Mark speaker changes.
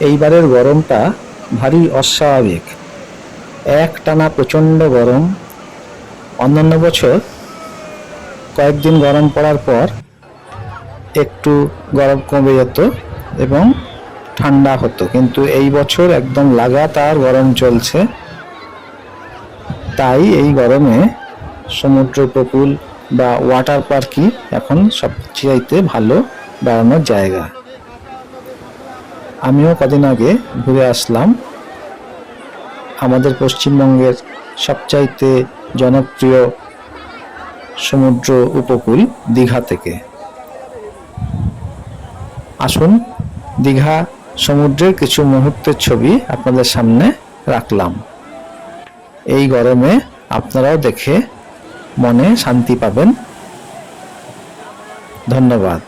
Speaker 1: এইবারের গরমটা ভারী অস্বাভাবিক। একটানা প্রচণ্ড গরম। অন্যান্য বছর কয়েকদিন গরম পড়ার পর একটু গরম কমে যেত এবং ঠান্ডা হতো, কিন্তু এই বছর একদম লাগাতার গরম চলছে। তাই এই গরমে সমুদ্র উপকূল বা ওয়াটার পার্কই এখন সবচাইতে ভালো বেড়ানোর জায়গা। আমিও কদিন আগে ঘুরে আসলাম আমাদের পশ্চিমবঙ্গের সবচাইতে জনপ্রিয় সমুদ্র উপকূল দীঘা থেকে। আসুন দীঘা সমুদ্রের কিছু মুহূর্তের ছবি আপনাদের সামনে রাখলাম। এই গরমে আপনারাও দেখে মনে শান্তি পাবেন। ধন্যবাদ।